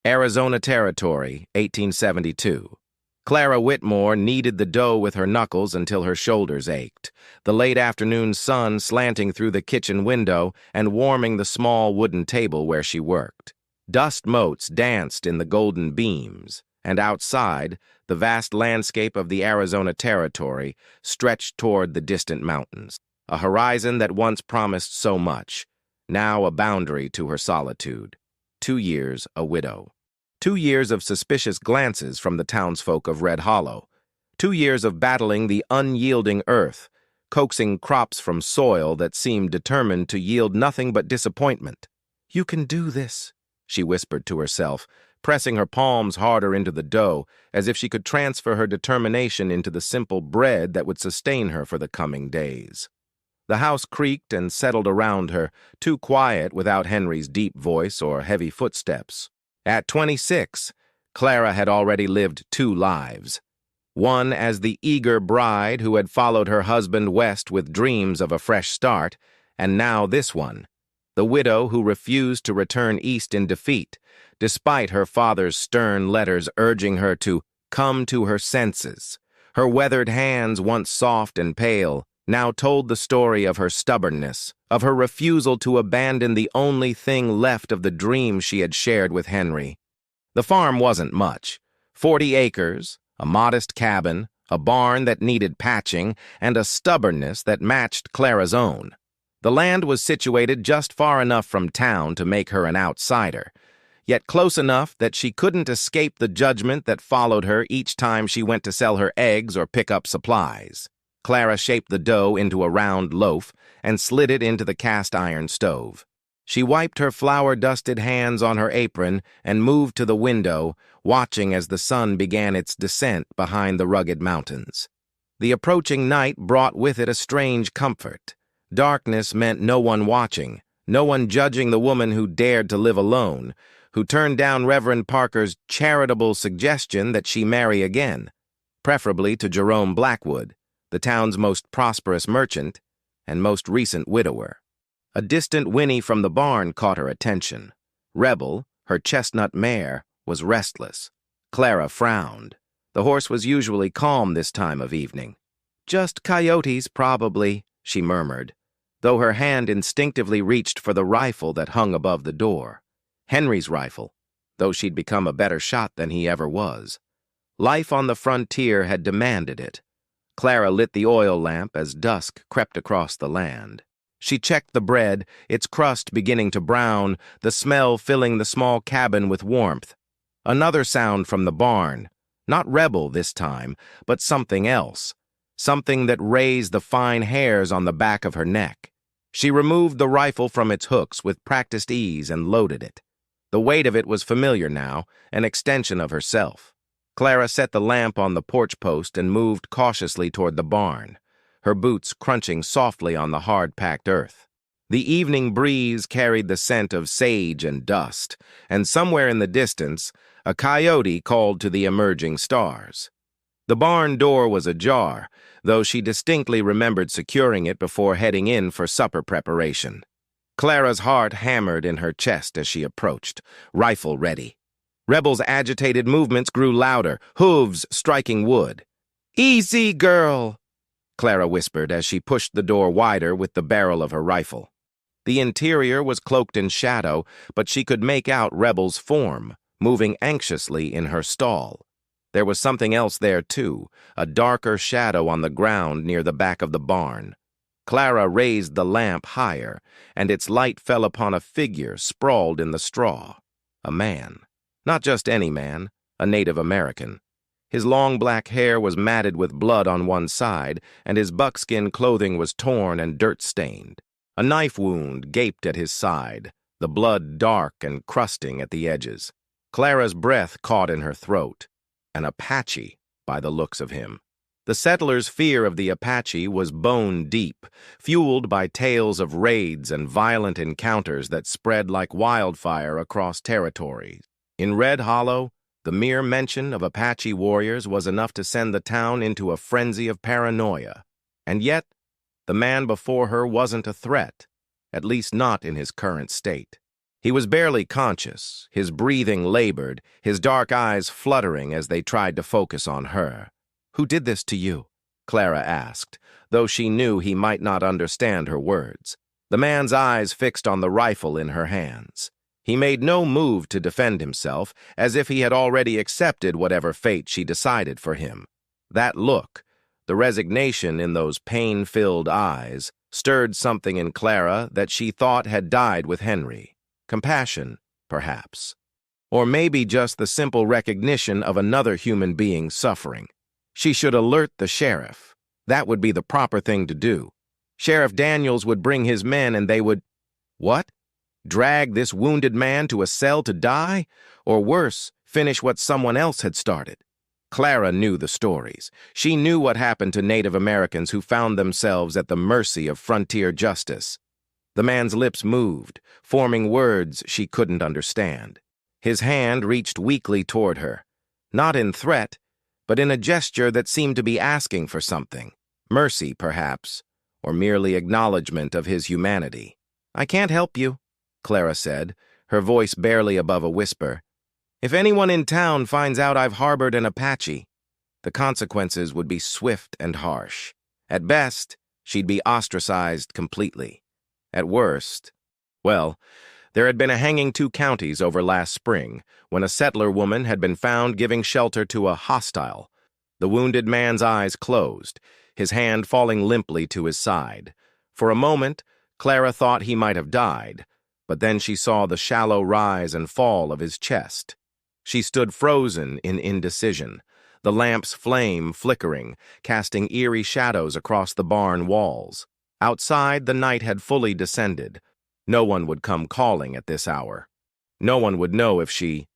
Arizona Territory, 1872. Clara Whitmore kneaded the dough with her knuckles until her shoulders ached, the late afternoon sun slanting through the kitchen window and warming the small wooden table where she worked. Dust motes danced in the golden beams, and outside, the vast landscape of the Arizona Territory stretched toward the distant mountains, a horizon that once promised so much, now a boundary to her solitude. 2 years a widow. 2 years of suspicious glances from the townsfolk of Red Hollow. 2 years of battling the unyielding earth, coaxing crops from soil that seemed determined to yield nothing but disappointment. "You can do this," she whispered to herself, pressing her palms harder into the dough, as if she could transfer her determination into the simple bread that would sustain her for the coming days. The house creaked and settled around her, too quiet without Henry's deep voice or heavy footsteps. At 26, Clara had already lived 2 lives. One as the eager bride who had followed her husband west with dreams of a fresh start, and now this one, the widow who refused to return east in defeat, despite her father's stern letters urging her to come to her senses. Her weathered hands, once soft and pale, now told the story of her stubbornness, of her refusal to abandon the only thing left of the dream she had shared with Henry. The farm wasn't much. 40 acres, a modest cabin, a barn that needed patching, and a stubbornness that matched Clara's own. The land was situated just far enough from town to make her an outsider, yet close enough that she couldn't escape the judgment that followed her each time she went to sell her eggs or pick up supplies. Clara shaped the dough into a round loaf and slid it into the cast-iron stove. She wiped her flour-dusted hands on her apron and moved to the window, watching as the sun began its descent behind the rugged mountains. The approaching night brought with it a strange comfort. Darkness meant no one watching, no one judging the woman who dared to live alone, who turned down Reverend Parker's charitable suggestion that she marry again, preferably to Jerome Blackwood, the town's most prosperous merchant and most recent widower. A distant whinny from the barn caught her attention. Rebel, her chestnut mare, was restless. Clara frowned. The horse was usually calm this time of evening. "Just coyotes, probably," she murmured, though her hand instinctively reached for the rifle that hung above the door. Henry's rifle, though she'd become a better shot than he ever was. Life on the frontier had demanded it. Clara lit the oil lamp as dusk crept across the land. She checked the bread, its crust beginning to brown, the smell filling the small cabin with warmth. Another sound from the barn, not Rebel this time, but something else, something that raised the fine hairs on the back of her neck. She removed the rifle from its hooks with practiced ease and loaded it. The weight of it was familiar now, an extension of herself. Clara set the lamp on the porch post and moved cautiously toward the barn, her boots crunching softly on the hard-packed earth. The evening breeze carried the scent of sage and dust, and somewhere in the distance, a coyote called to the emerging stars. The barn door was ajar, though she distinctly remembered securing it before heading in for supper preparation. Clara's heart hammered in her chest as she approached, rifle ready. Rebel's agitated movements grew louder, hooves striking wood. "Easy, girl," Clara whispered as she pushed the door wider with the barrel of her rifle. The interior was cloaked in shadow, but she could make out Rebel's form, moving anxiously in her stall. There was something else there, too, a darker shadow on the ground near the back of the barn. Clara raised the lamp higher, and its light fell upon a figure sprawled in the straw. A man. Not just any man, a Native American. His long black hair was matted with blood on one side, and his buckskin clothing was torn and dirt-stained. A knife wound gaped at his side, the blood dark and crusting at the edges. Clara's breath caught in her throat. An Apache, by the looks of him. The settlers' fear of the Apache was bone-deep, fueled by tales of raids and violent encounters that spread like wildfire across territories. In Red Hollow, the mere mention of Apache warriors was enough to send the town into a frenzy of paranoia. And yet, the man before her wasn't a threat, at least not in his current state. He was barely conscious, his breathing labored, his dark eyes fluttering as they tried to focus on her. "Who did this to you?" Clara asked, though she knew he might not understand her words. The man's eyes fixed on the rifle in her hands. He made no move to defend himself, as if he had already accepted whatever fate she decided for him. That look, the resignation in those pain-filled eyes, stirred something in Clara that she thought had died with Henry. Compassion, perhaps. Or maybe just the simple recognition of another human being suffering. She should alert the sheriff. That would be the proper thing to do. Sheriff Daniels would bring his men and they would— What? Drag this wounded man to a cell to die? Or worse, finish what someone else had started? Clara knew the stories. She knew what happened to Native Americans who found themselves at the mercy of frontier justice. The man's lips moved, forming words she couldn't understand. His hand reached weakly toward her, not in threat, but in a gesture that seemed to be asking for something. Mercy, perhaps, or merely acknowledgement of his humanity. "I can't help you," Clara said, her voice barely above a whisper. "If anyone in town finds out I've harbored an Apache, the consequences would be swift and harsh. At best, she'd be ostracized completely. At worst, well, there had been a hanging 2 counties over last spring when a settler woman had been found giving shelter to a hostile. The wounded man's eyes closed, his hand falling limply to his side. For a moment, Clara thought he might have died, but then she saw the shallow rise and fall of his chest. She stood frozen in indecision, the lamp's flame flickering, casting eerie shadows across the barn walls. Outside, the night had fully descended. No one would come calling at this hour. No one would know if she—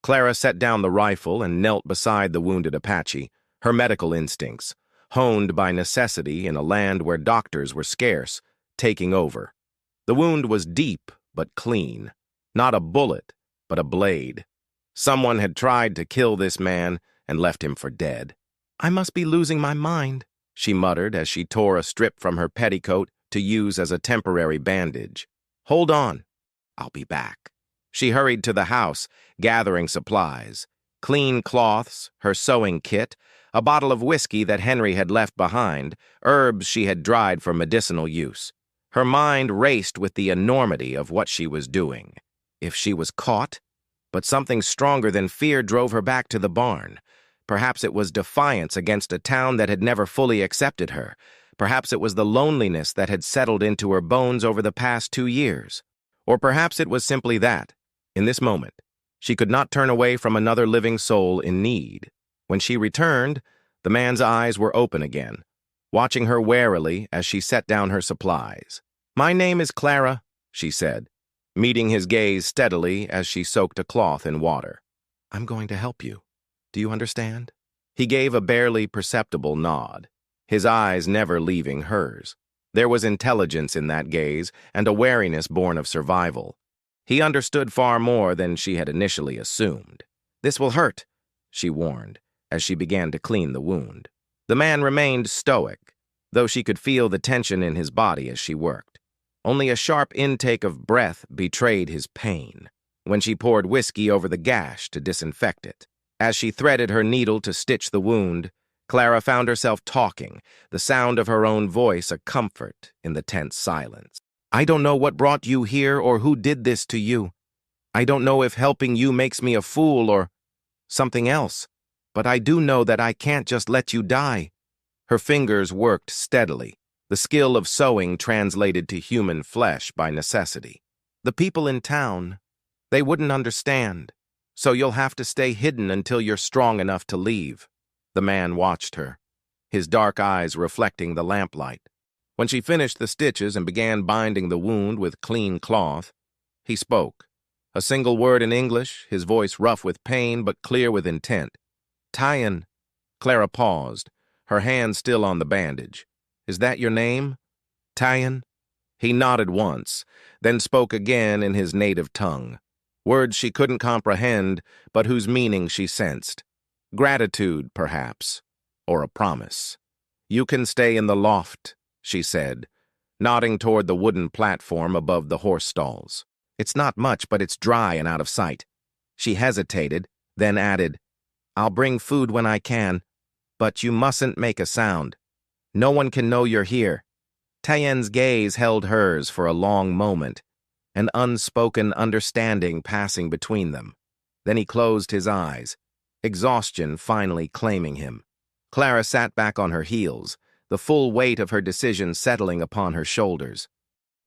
Clara set down the rifle and knelt beside the wounded Apache, her medical instincts, honed by necessity in a land where doctors were scarce, taking over. The wound was deep but clean. Not a bullet, but a blade. Someone had tried to kill this man and left him for dead. "I must be losing my mind," she muttered as she tore a strip from her petticoat to use as a temporary bandage. "Hold on. I'll be back." She hurried to the house, gathering supplies. Clean cloths, her sewing kit, a bottle of whiskey that Henry had left behind, herbs she had dried for medicinal use. Her mind raced with the enormity of what she was doing. If she was caught? But something stronger than fear drove her back to the barn. Perhaps it was defiance against a town that had never fully accepted her. Perhaps it was the loneliness that had settled into her bones over the past 2 years. Or perhaps it was simply that, in this moment, she could not turn away from another living soul in need. When she returned, the man's eyes were open again, watching her warily as she set down her supplies. "My name is Clara," she said, meeting his gaze steadily as she soaked a cloth in water. "I'm going to help you. Do you understand?" He gave a barely perceptible nod, his eyes never leaving hers. There was intelligence in that gaze and a wariness born of survival. He understood far more than she had initially assumed. "This will hurt," she warned, as she began to clean the wound. The man remained stoic, though she could feel the tension in his body as she worked. Only a sharp intake of breath betrayed his pain when she poured whiskey over the gash to disinfect it. As she threaded her needle to stitch the wound, Clara found herself talking, the sound of her own voice a comfort in the tense silence. "I don't know what brought you here or who did this to you. I don't know if helping you makes me a fool or something else, but I do know that I can't just let you die." Her fingers worked steadily, the skill of sewing translated to human flesh by necessity. "The people in town, they wouldn't understand, so you'll have to stay hidden until you're strong enough to leave." The man watched her, his dark eyes reflecting the lamplight. When she finished the stitches and began binding the wound with clean cloth, he spoke. A single word in English, his voice rough with pain but clear with intent. "Tyan." Clara paused, her hand still on the bandage. "Is that your name? Tyan?" He nodded once, then spoke again in his native tongue. Words she couldn't comprehend, but whose meaning she sensed. Gratitude, perhaps, or a promise. "You can stay in the loft," she said, nodding toward the wooden platform above the horse stalls. It's not much, but it's dry and out of sight. She hesitated, then added, I'll bring food when I can, but you mustn't make a sound. No one can know you're here. Tayen's gaze held hers for a long moment, an unspoken understanding passing between them. Then he closed his eyes, exhaustion finally claiming him. Clara sat back on her heels, the full weight of her decision settling upon her shoulders.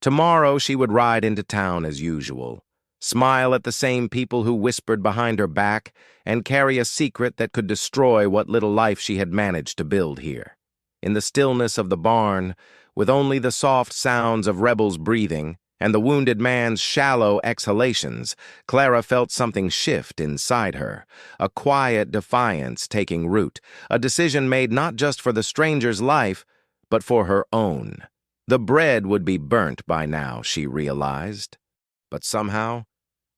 Tomorrow she would ride into town as usual, smile at the same people who whispered behind her back, and carry a secret that could destroy what little life she had managed to build here. In the stillness of the barn, with only the soft sounds of Rebel's breathing and the wounded man's shallow exhalations, Clara felt something shift inside her, a quiet defiance taking root, a decision made not just for the stranger's life, but for her own. The bread would be burnt by now, she realized. But somehow,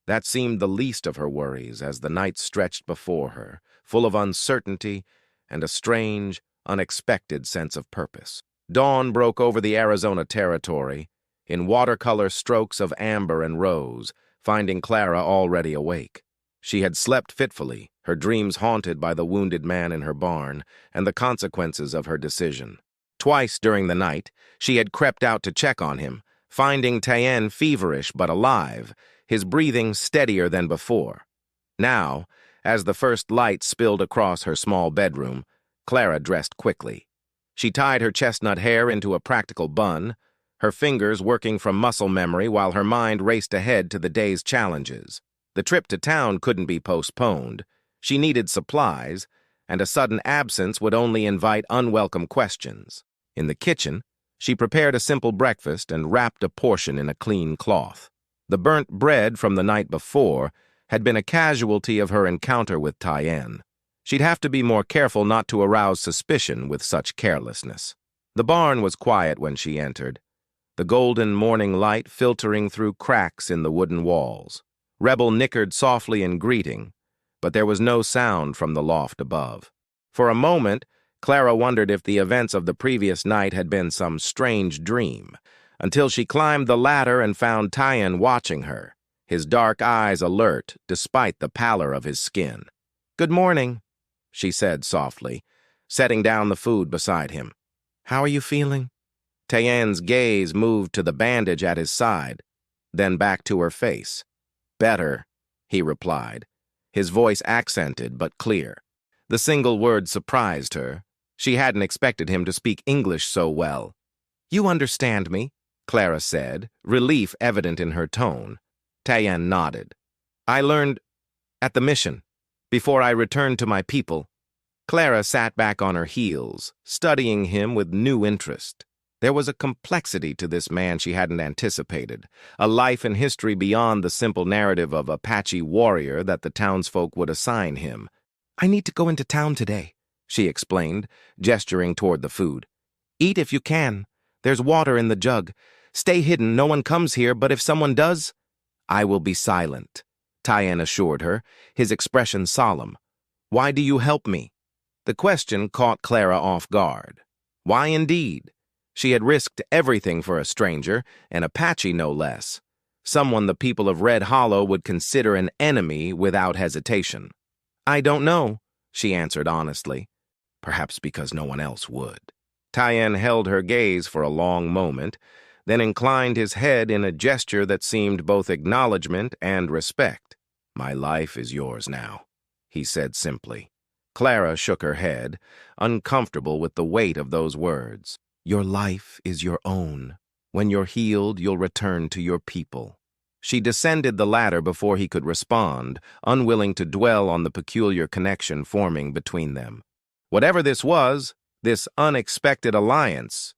that seemed the least of her worries as the night stretched before her, full of uncertainty and a strange, unexpected sense of purpose. Dawn broke over the Arizona territory, in watercolor strokes of amber and rose, finding Clara already awake. She had slept fitfully, her dreams haunted by the wounded man in her barn and the consequences of her decision. Twice during the night, she had crept out to check on him, finding Tayen feverish but alive, his breathing steadier than before. Now, as the first light spilled across her small bedroom, Clara dressed quickly. She tied her chestnut hair into a practical bun, her fingers working from muscle memory while her mind raced ahead to the day's challenges. The trip to town couldn't be postponed. She needed supplies, and a sudden absence would only invite unwelcome questions. In the kitchen, she prepared a simple breakfast and wrapped a portion in a clean cloth. The burnt bread from the night before had been a casualty of her encounter with Tayen. She'd have to be more careful not to arouse suspicion with such carelessness. The barn was quiet when she entered, the golden morning light filtering through cracks in the wooden walls. Rebel nickered softly in greeting, but there was no sound from the loft above. For a moment, Clara wondered if the events of the previous night had been some strange dream, until she climbed the ladder and found Tayen watching her, his dark eyes alert despite the pallor of his skin. "Good morning," she said softly, setting down the food beside him. "How are you feeling?" Tayen's gaze moved to the bandage at his side, then back to her face. "Better," he replied, his voice accented but clear. The single word surprised her. She hadn't expected him to speak English so well. "You understand me," Clara said, relief evident in her tone. Tayen nodded. "I learned at the mission, before I returned to my people." Clara sat back on her heels, studying him with new interest. There was a complexity to this man she hadn't anticipated, a life and history beyond the simple narrative of Apache warrior that the townsfolk would assign him. "I need to go into town today," she explained, gesturing toward the food. "Eat if you can. There's water in the jug. Stay hidden, no one comes here, but if someone does—" "I will be silent," Tayen assured her, his expression solemn. "Why do you help me?" The question caught Clara off guard. Why indeed? She had risked everything for a stranger, an Apache no less, someone the people of Red Hollow would consider an enemy without hesitation. "I don't know," she answered honestly. Perhaps because no one else would. Tayen held her gaze for a long moment, then inclined his head in a gesture that seemed both acknowledgement and respect. "My life is yours now," he said simply. Clara shook her head, uncomfortable with the weight of those words. "Your life is your own. When you're healed, you'll return to your people." She descended the ladder before he could respond, unwilling to dwell on the peculiar connection forming between them. Whatever this was, this unexpected alliance,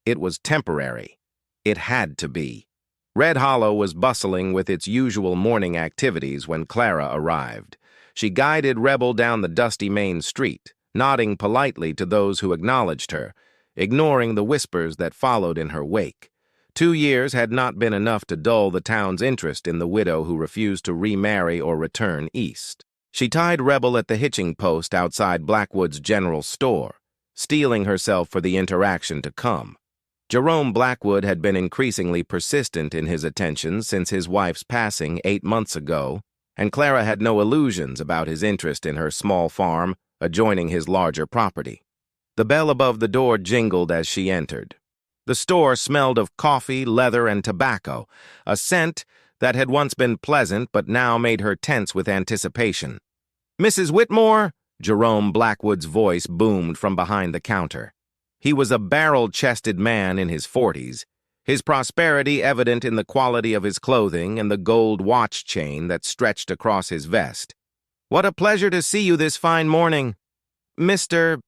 it was temporary. It had to be. Red Hollow was bustling with its usual morning activities when Clara arrived. She guided Rebel down the dusty main street, nodding politely to those who acknowledged her, ignoring the whispers that followed in her wake. 2 years had not been enough to dull the town's interest in the widow who refused to remarry or return east. She tied Rebel at the hitching post outside Blackwood's general store, steeling herself for the interaction to come. Jerome Blackwood had been increasingly persistent in his attentions since his wife's passing 8 months ago, and Clara had no illusions about his interest in her small farm adjoining his larger property. The bell above the door jingled as she entered. The store smelled of coffee, leather, and tobacco, a scent that had once been pleasant but now made her tense with anticipation. "Mrs. Whitmore?" Jerome Blackwood's voice boomed from behind the counter. He was a barrel-chested man in his 40s, his prosperity evident in the quality of his clothing and the gold watch chain that stretched across his vest. "What a pleasure to see you this fine morning, Mr.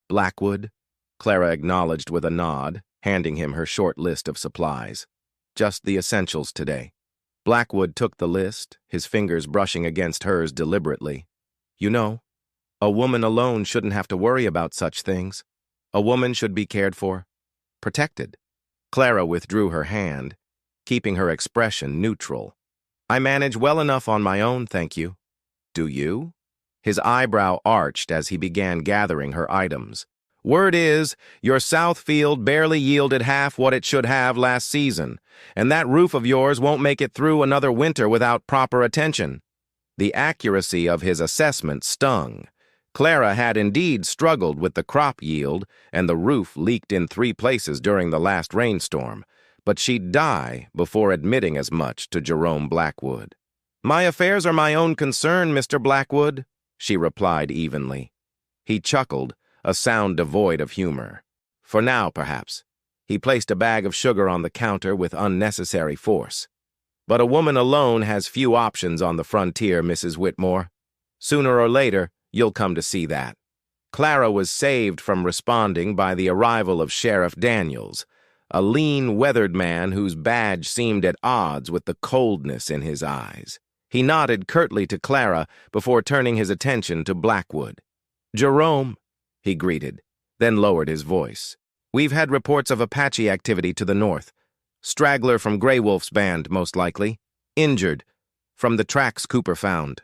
Blackwood," Clara acknowledged with a nod, handing him her short list of supplies. "Just the essentials today." Blackwood took the list, his fingers brushing against hers deliberately. "You know, a woman alone shouldn't have to worry about such things. A woman should be cared for, protected." Clara withdrew her hand, keeping her expression neutral. "I manage well enough on my own, thank you." "Do you?" His eyebrow arched as he began gathering her items. "Word is, your south field barely yielded half what it should have last season, and that roof of yours won't make it through another winter without proper attention." The accuracy of his assessment stung. Clara had indeed struggled with the crop yield, and the roof leaked in 3 places during the last rainstorm, but she'd die before admitting as much to Jerome Blackwood. "My affairs are my own concern, Mr. Blackwood," she replied evenly. He chuckled, a sound devoid of humor. "For now, perhaps." He placed a bag of sugar on the counter with unnecessary force. "But a woman alone has few options on the frontier, Mrs. Whitmore. Sooner or later, you'll come to see that." Clara was saved from responding by the arrival of Sheriff Daniels, a lean, weathered man whose badge seemed at odds with the coldness in his eyes. He nodded curtly to Clara before turning his attention to Blackwood. "Jerome," he greeted, then lowered his voice. "We've had reports of Apache activity to the north. Straggler from Grey Wolf's band, most likely. Injured, from the tracks Cooper found."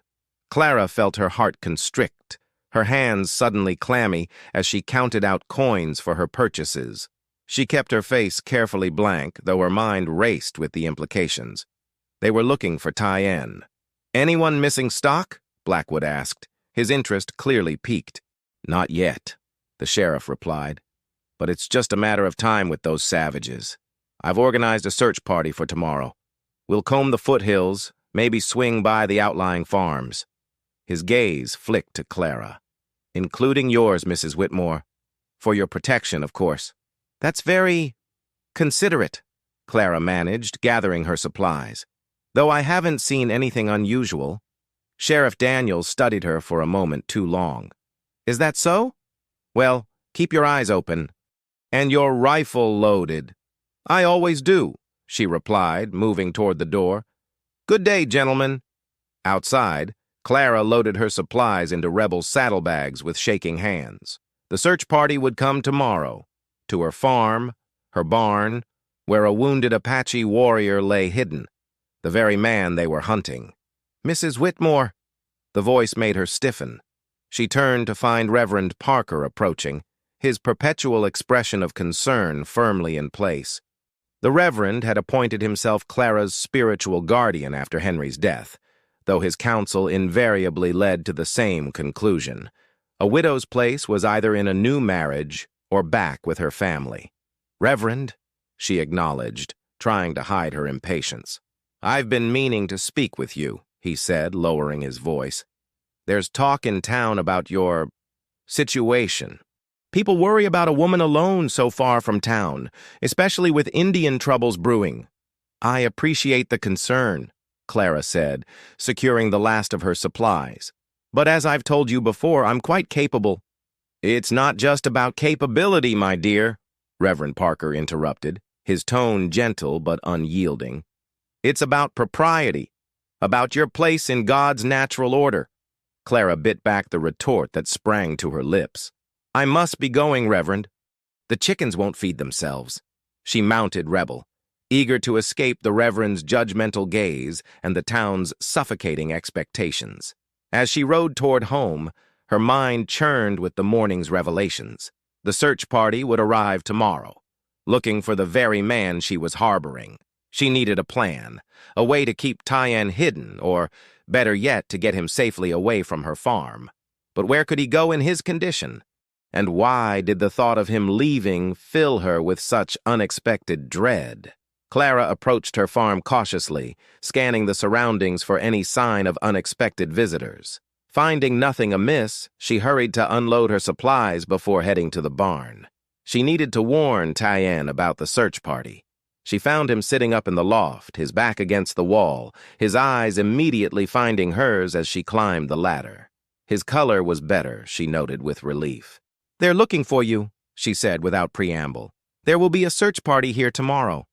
Clara felt her heart constrict, her hands suddenly clammy as she counted out coins for her purchases. She kept her face carefully blank, though her mind raced with the implications. They were looking for Tyann. "Anyone missing stock?" Blackwood asked, his interest clearly piqued. "Not yet," the sheriff replied. "But it's just a matter of time with those savages. I've organized a search party for tomorrow. We'll comb the foothills, maybe swing by the outlying farms." His gaze flicked to Clara. "Including yours, Mrs. Whitmore. For your protection, of course." "That's very considerate," Clara managed, gathering her supplies. "Though I haven't seen anything unusual." Sheriff Daniels studied her for a moment too long. "Is that so? Well, keep your eyes open. And your rifle loaded." "I always do," she replied, moving toward the door. "Good day, gentlemen." Outside, Clara loaded her supplies into Rebel saddlebags with shaking hands. The search party would come tomorrow, to her farm, her barn, where a wounded Apache warrior lay hidden, the very man they were hunting. "Mrs. Whitmore." The voice made her stiffen. She turned to find Reverend Parker approaching, his perpetual expression of concern firmly in place. The Reverend had appointed himself Clara's spiritual guardian after Henry's death, though his counsel invariably led to the same conclusion. A widow's place was either in a new marriage or back with her family. "Reverend," she acknowledged, trying to hide her impatience. "I've been meaning to speak with you," he said, lowering his voice. "There's talk in town about your situation. People worry about a woman alone so far from town, especially with Indian troubles brewing." "I appreciate the concern," Clara said, securing the last of her supplies. "But as I've told you before, I'm quite capable." "It's not just about capability, my dear," Reverend Parker interrupted, his tone gentle but unyielding. "It's about propriety, about your place in God's natural order." Clara bit back the retort that sprang to her lips. "I must be going, Reverend. The chickens won't feed themselves." She mounted Rebel, eager to escape the Reverend's judgmental gaze and the town's suffocating expectations. As she rode toward home, her mind churned with the morning's revelations. The search party would arrive tomorrow. looking for the very man she was harboring. She needed a plan, a way to keep Tyann hidden, or, better yet, to get him safely away from her farm. But where could he go in his condition? And why did the thought of him leaving fill her with such unexpected dread? Clara approached her farm cautiously, scanning the surroundings for any sign of unexpected visitors. Finding nothing amiss, she hurried to unload her supplies before heading to the barn. She needed to warn Tyann about the search party. She found him sitting up in the loft, his back against the wall, his eyes immediately finding hers as she climbed the ladder. His color was better, she noted with relief. "They're looking for you," she said without preamble. "There will be a search party here tomorrow."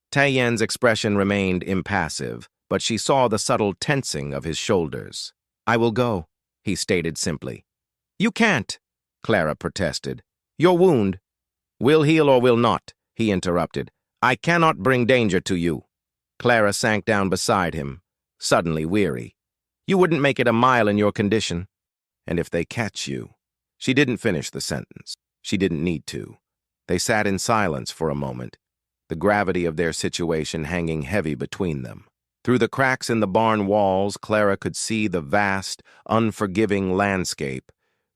Tyann's expression remained impassive, but she saw the subtle tensing of his shoulders. "I will go," he stated simply. "You can't," Clara protested. "Your wound." "Will heal or will not," he interrupted. "I cannot bring danger to you." Clara sank down beside him, suddenly weary. "You wouldn't make it a mile in your condition. And if they catch you—" She didn't finish the sentence. She didn't need to. They sat in silence for a moment, the gravity of their situation hanging heavy between them. Through the cracks in the barn walls, Clara could see the vast, unforgiving landscape,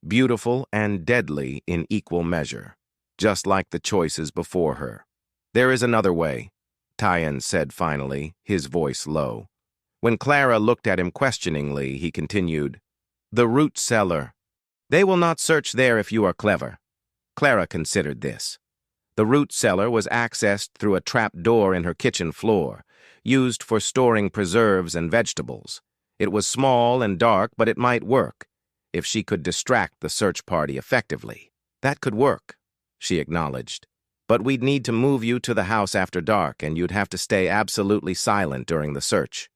beautiful and deadly in equal measure, just like the choices before her. "There is another way," Tyann said finally, his voice low. When Clara looked at him questioningly, he continued, "The root cellar. They will not search there if you are clever." Clara considered this. The root cellar was accessed through a trap door in her kitchen floor, used for storing preserves and vegetables. It was small and dark, but it might work, if she could distract the search party effectively. "That could work," she acknowledged. "But we'd need to move you to the house after dark, and you'd have to stay absolutely silent during the search."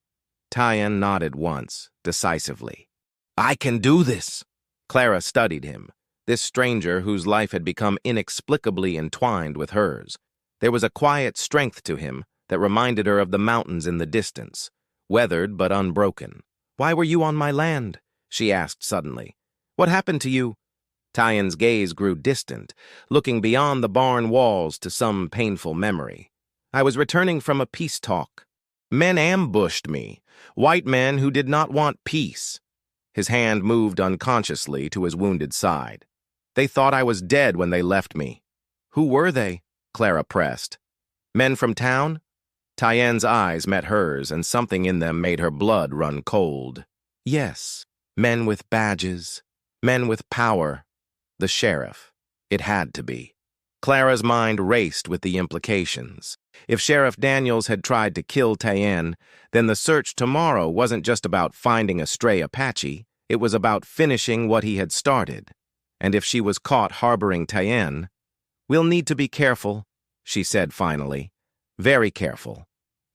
Tyann nodded once, decisively. "I can do this." Clara studied him, this stranger whose life had become inexplicably entwined with hers. There was a quiet strength to him that reminded her of the mountains in the distance, weathered but unbroken. "Why were you on my land?" she asked suddenly. "What happened to you?" Tyann's gaze grew distant, looking beyond the barn walls to some painful memory. "I was returning from a peace talk. Men ambushed me, white men who did not want peace." His hand moved unconsciously to his wounded side. "They thought I was dead when they left me." "Who were they?" Clara pressed. "Men from town?" Tyann's eyes met hers, and something in them made her blood run cold. "Yes, men with badges, men with power. The sheriff. It had to be." Clara's mind raced with the implications. If Sheriff Daniels had tried to kill Tyann, then the search tomorrow wasn't just about finding a stray Apache, it was about finishing what he had started. And if she was caught harboring Tyann, "We'll need to be careful," she said finally. "Very careful."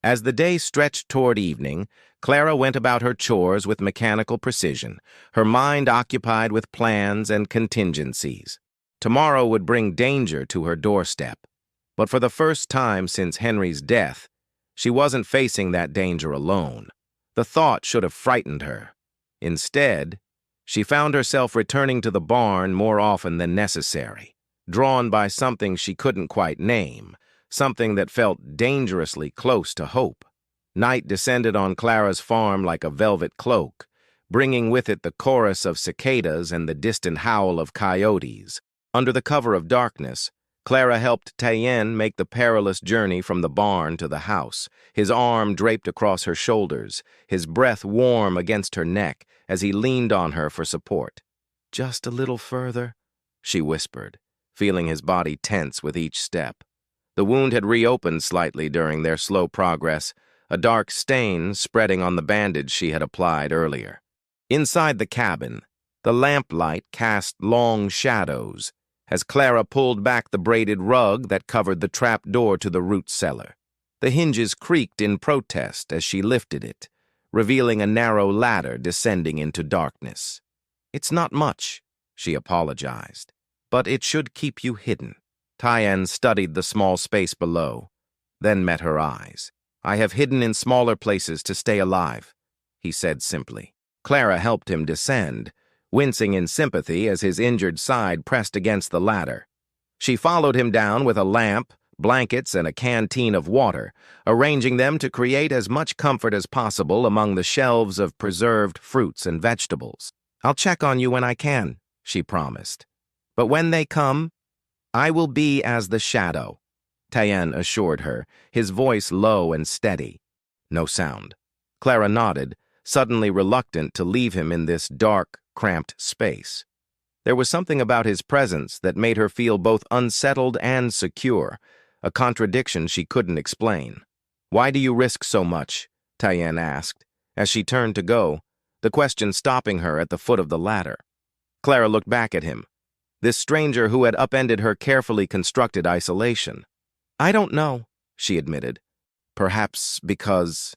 As the day stretched toward evening, Clara went about her chores with mechanical precision, her mind occupied with plans and contingencies. Tomorrow would bring danger to her doorstep. But for the first time since Henry's death, she wasn't facing that danger alone. The thought should have frightened her. Instead, she found herself returning to the barn more often than necessary, drawn by something she couldn't quite name, something that felt dangerously close to hope. Night descended on Clara's farm like a velvet cloak, bringing with it the chorus of cicadas and the distant howl of coyotes. Under the cover of darkness, Clara helped Tyann make the perilous journey from the barn to the house, his arm draped across her shoulders, his breath warm against her neck as he leaned on her for support. "Just a little further," she whispered, feeling his body tense with each step. The wound had reopened slightly during their slow progress, a dark stain spreading on the bandage she had applied earlier. Inside the cabin, the lamplight cast long shadows as Clara pulled back the braided rug that covered the trap door to the root cellar. The hinges creaked in protest as she lifted it, revealing a narrow ladder descending into darkness. "It's not much," she apologized, "but it should keep you hidden." Tyann studied the small space below, then met her eyes. "I have hidden in smaller places to stay alive," he said simply. Clara helped him descend, wincing in sympathy as his injured side pressed against the ladder. She followed him down with a lamp, blankets, and a canteen of water, arranging them to create as much comfort as possible among the shelves of preserved fruits and vegetables. "I'll check on you when I can," she promised. "But when they come, I will be as the shadow," Tyann assured her, his voice low and steady. No sound. Clara nodded, suddenly reluctant to leave him in this dark, cramped space. There was something about his presence that made her feel both unsettled and secure, a contradiction she couldn't explain. "Why do you risk so much?" Tyann asked, as she turned to go, the question stopping her at the foot of the ladder. Clara looked back at him, this stranger who had upended her carefully constructed isolation. "I don't know," she admitted. "Perhaps because—"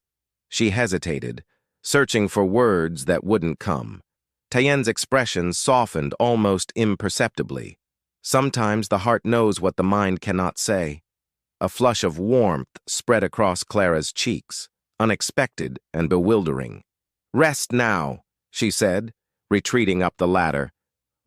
She hesitated, searching for words that wouldn't come. Tyann's expression softened almost imperceptibly. Sometimes the heart knows what the mind cannot say. A flush of warmth spread across Clara's cheeks, unexpected and bewildering. "Rest now," she said, retreating up the ladder.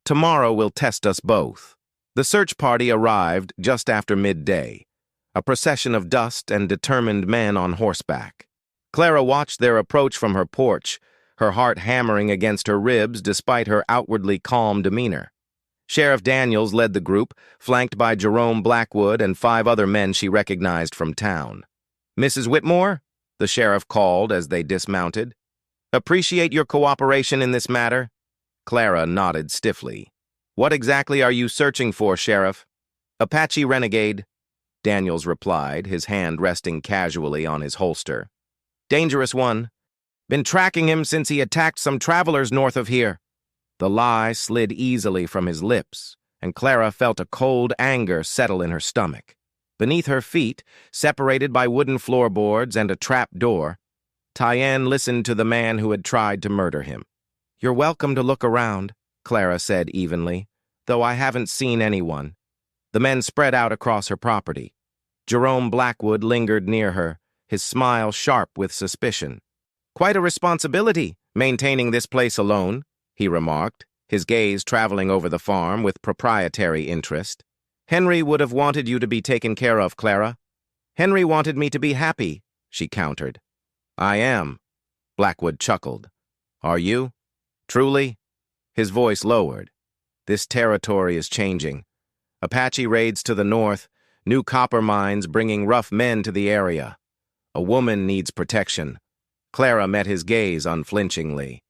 "Tomorrow will test us both." The search party arrived just after midday, a procession of dust and determined men on horseback. Clara watched their approach from her porch, her heart hammering against her ribs despite her outwardly calm demeanor. Sheriff Daniels led the group, flanked by Jerome Blackwood and 5 other men she recognized from town. "Mrs. Whitmore?" the sheriff called as they dismounted. "Appreciate your cooperation in this matter." Clara nodded stiffly. "What exactly are you searching for, Sheriff?" "Apache renegade," Daniels replied, his hand resting casually on his holster. "Dangerous one. Been tracking him since he attacked some travelers north of here." The lie slid easily from his lips, and Clara felt a cold anger settle in her stomach. Beneath her feet, separated by wooden floorboards and a trap door, Tyann listened to the man who had tried to murder him. "You're welcome to look around," Clara said evenly, "though I haven't seen anyone." The men spread out across her property. Jerome Blackwood lingered near her, his smile sharp with suspicion. "Quite a responsibility, maintaining this place alone," he remarked, his gaze traveling over the farm with proprietary interest. "Henry would have wanted you to be taken care of, Clara." "Henry wanted me to be happy," she countered. "I am," Blackwood chuckled. "Are you? Truly?" His voice lowered. "This territory is changing. Apache raids to the north, new copper mines bringing rough men to the area. A woman needs protection." Clara met his gaze unflinchingly.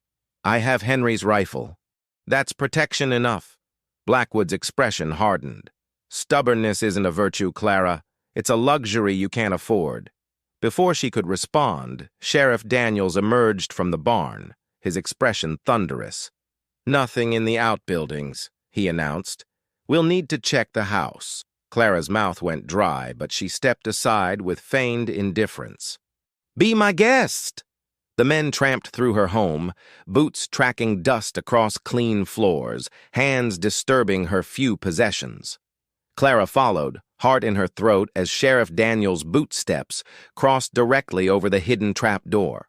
"I have Henry's rifle." "That's protection enough." Blackwood's expression hardened. "Stubbornness isn't a virtue, Clara. It's a luxury you can't afford." Before she could respond, Sheriff Daniels emerged from the barn, his expression thunderous. "Nothing in the outbuildings," he announced. "We'll need to check the house." Clara's mouth went dry, but she stepped aside with feigned indifference. "Be my guest!" The men tramped through her home, boots tracking dust across clean floors, hands disturbing her few possessions. Clara followed, heart in her throat, as Sheriff Daniels' boot steps crossed directly over the hidden trap door.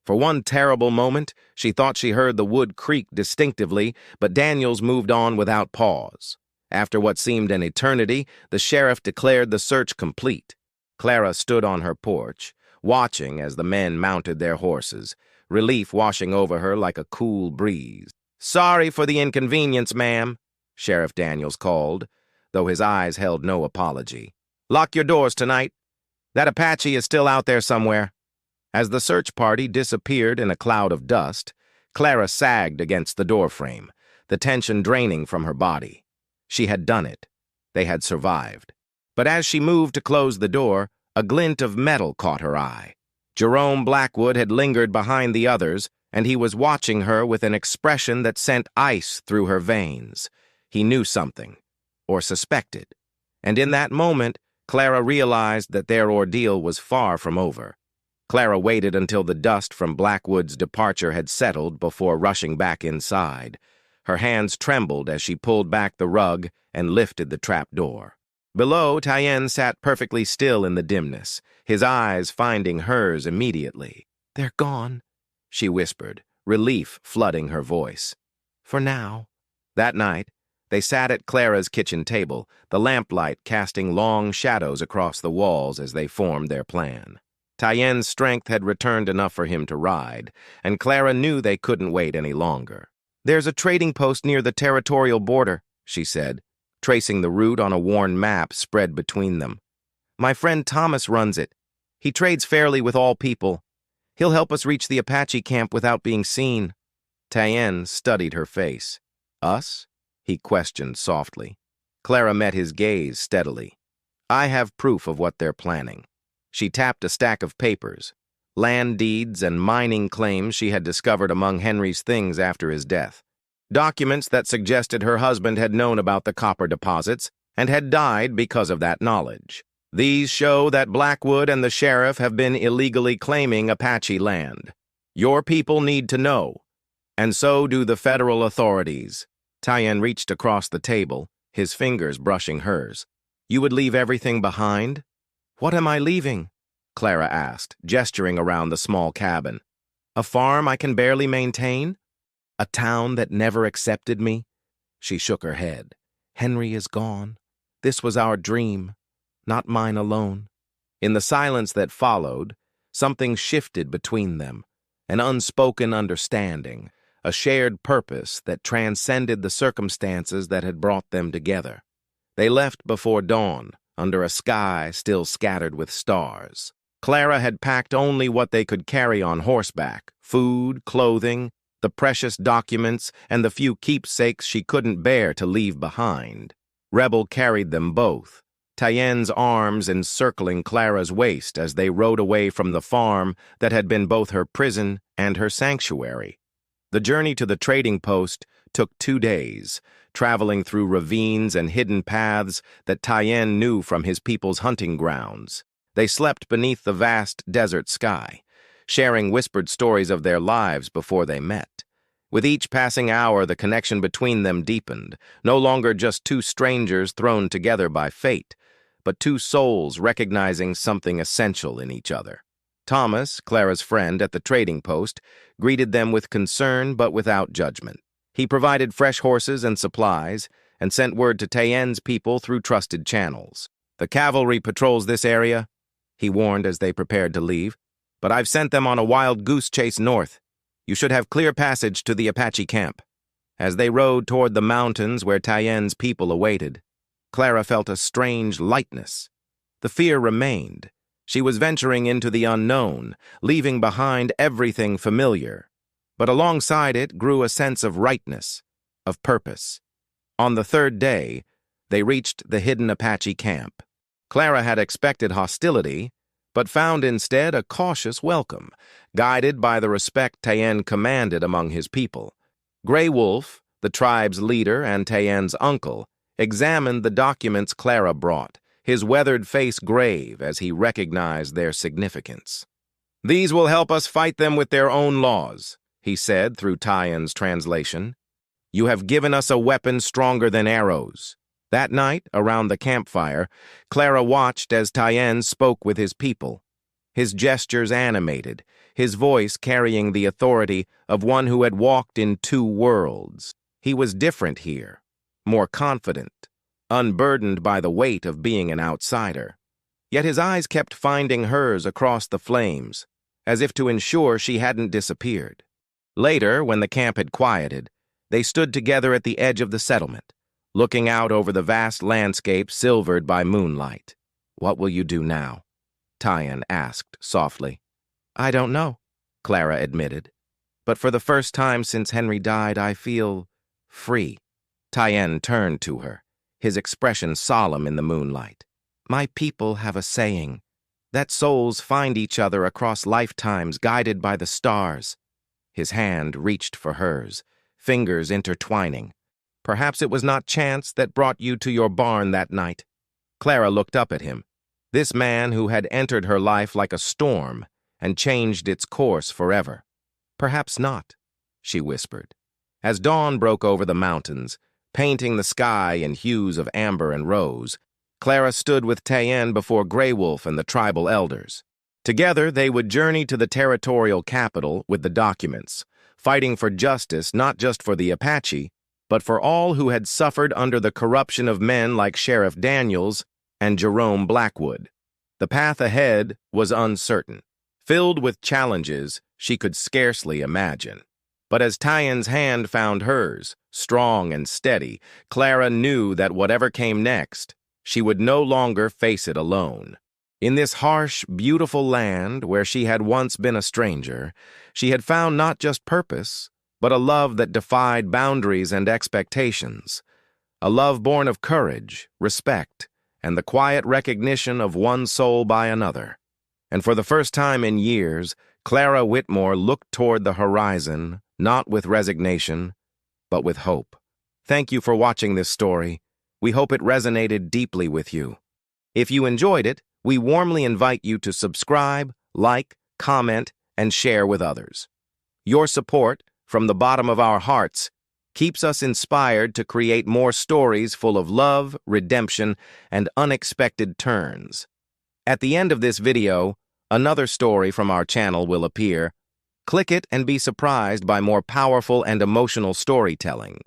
For one terrible moment, she thought she heard the wood creak distinctively, but Daniels moved on without pause. After what seemed an eternity, the sheriff declared the search complete. Clara stood on her porch, watching as the men mounted their horses, relief washing over her like a cool breeze. "Sorry for the inconvenience, ma'am," Sheriff Daniels called, though his eyes held no apology. "Lock your doors tonight. That Apache is still out there somewhere." As the search party disappeared in a cloud of dust, Clara sagged against the doorframe, the tension draining from her body. She had done it. They had survived. But as she moved to close the door, a glint of metal caught her eye. Jerome Blackwood had lingered behind the others, and he was watching her with an expression that sent ice through her veins. He knew something, or suspected. And in that moment, Clara realized that their ordeal was far from over. Clara waited until the dust from Blackwood's departure had settled before rushing back inside. Her hands trembled as she pulled back the rug and lifted the trap door. Below, Tyann sat perfectly still in the dimness, his eyes finding hers immediately. "They're gone," she whispered, relief flooding her voice. "For now." That night, They sat at Clara's kitchen table, the lamplight casting long shadows across the walls as they formed their plan. Tyenn's strength had returned enough for him to ride, and Clara knew they couldn't wait any longer. "There's a trading post near the territorial border," she said, tracing the route on a worn map spread between them. "My friend Thomas runs it. He trades fairly with all people. He'll help us reach the Apache camp without being seen." Tyenn studied her face. "Us?" he questioned softly. Clara met his gaze steadily. "I have proof of what they're planning." She tapped a stack of papers, land deeds and mining claims she had discovered among Henry's things after his death. Documents that suggested her husband had known about the copper deposits and had died because of that knowledge. These show that Blackwood and the sheriff have been illegally claiming Apache land. Your people need to know, and so do the federal authorities. Tyenn reached across the table, his fingers brushing hers. "You would leave everything behind?" "What am I leaving?" Clara asked, gesturing around the small cabin. "A farm I can barely maintain? A town that never accepted me?" She shook her head. "Henry is gone. This was our dream, not mine alone." In the silence that followed, something shifted between them, an unspoken understanding, a shared purpose that transcended the circumstances that had brought them together. They left before dawn, under a sky still scattered with stars. Clara had packed only what they could carry on horseback: food, clothing, the precious documents, and the few keepsakes she couldn't bear to leave behind. Rebel carried them both, Tyenn's arms encircling Clara's waist as they rode away from the farm that had been both her prison and her sanctuary. The journey to the trading post took 2 days, traveling through ravines and hidden paths that Tyenn knew from his people's hunting grounds. They slept beneath the vast desert sky, sharing whispered stories of their lives before they met. With each passing hour, the connection between them deepened, no longer just two strangers thrown together by fate, but two souls recognizing something essential in each other. Thomas, Clara's friend at the trading post, greeted them with concern but without judgment. He provided fresh horses and supplies and sent word to Tyenn's people through trusted channels. "The cavalry patrols this area," he warned as they prepared to leave, "but I've sent them on a wild goose chase north. You should have clear passage to the Apache camp." As they rode toward the mountains where Tyenn's people awaited, Clara felt a strange lightness. The fear remained. She was venturing into the unknown, leaving behind everything familiar. But alongside it grew a sense of rightness, of purpose. On the 3rd day, they reached the hidden Apache camp. Clara had expected hostility, but found instead a cautious welcome, guided by the respect Tyenn commanded among his people. Grey Wolf, the tribe's leader and Tyenn's uncle, examined the documents Clara brought, his weathered face grave as he recognized their significance. "These will help us fight them with their own laws," he said through Tyenn's translation. "You have given us a weapon stronger than arrows." That night, around the campfire, Clara watched as Tyenn spoke with his people. His gestures animated, his voice carrying the authority of one who had walked in 2 worlds. He was different here, more confident, unburdened by the weight of being an outsider. Yet his eyes kept finding hers across the flames, as if to ensure she hadn't disappeared. Later, when the camp had quieted, they stood together at the edge of the settlement, looking out over the vast landscape silvered by moonlight. "What will you do now?" Tyenn asked softly. "I don't know," Clara admitted. "But for the first time since Henry died, I feel free." Tyenn turned to her, his expression solemn in the moonlight. "My people have a saying, that souls find each other across lifetimes guided by the stars." His hand reached for hers, fingers intertwining. "Perhaps it was not chance that brought you to your barn that night." Clara looked up at him, this man who had entered her life like a storm and changed its course forever. "Perhaps not," she whispered. As dawn broke over the mountains, painting the sky in hues of amber and rose, Clara stood with Tyenn before Grey Wolf and the tribal elders. Together, they would journey to the territorial capital with the documents, fighting for justice not just for the Apache, but for all who had suffered under the corruption of men like Sheriff Daniels and Jerome Blackwood. The path ahead was uncertain, filled with challenges she could scarcely imagine. But as Tyen's hand found hers, strong and steady, Clara knew that whatever came next, she would no longer face it alone. In this harsh, beautiful land where she had once been a stranger, she had found not just purpose, but a love that defied boundaries and expectations. A love born of courage, respect, and the quiet recognition of one soul by another. And for the first time in years, Clara Whitmore looked toward the horizon, not with resignation, but with hope. Thank you for watching this story. We hope it resonated deeply with you. If you enjoyed it, we warmly invite you to subscribe, like, comment, and share with others. Your support, from the bottom of our hearts, keeps us inspired to create more stories full of love, redemption, and unexpected turns. At the end of this video, another story from our channel will appear. Click it and be surprised by more powerful and emotional storytelling.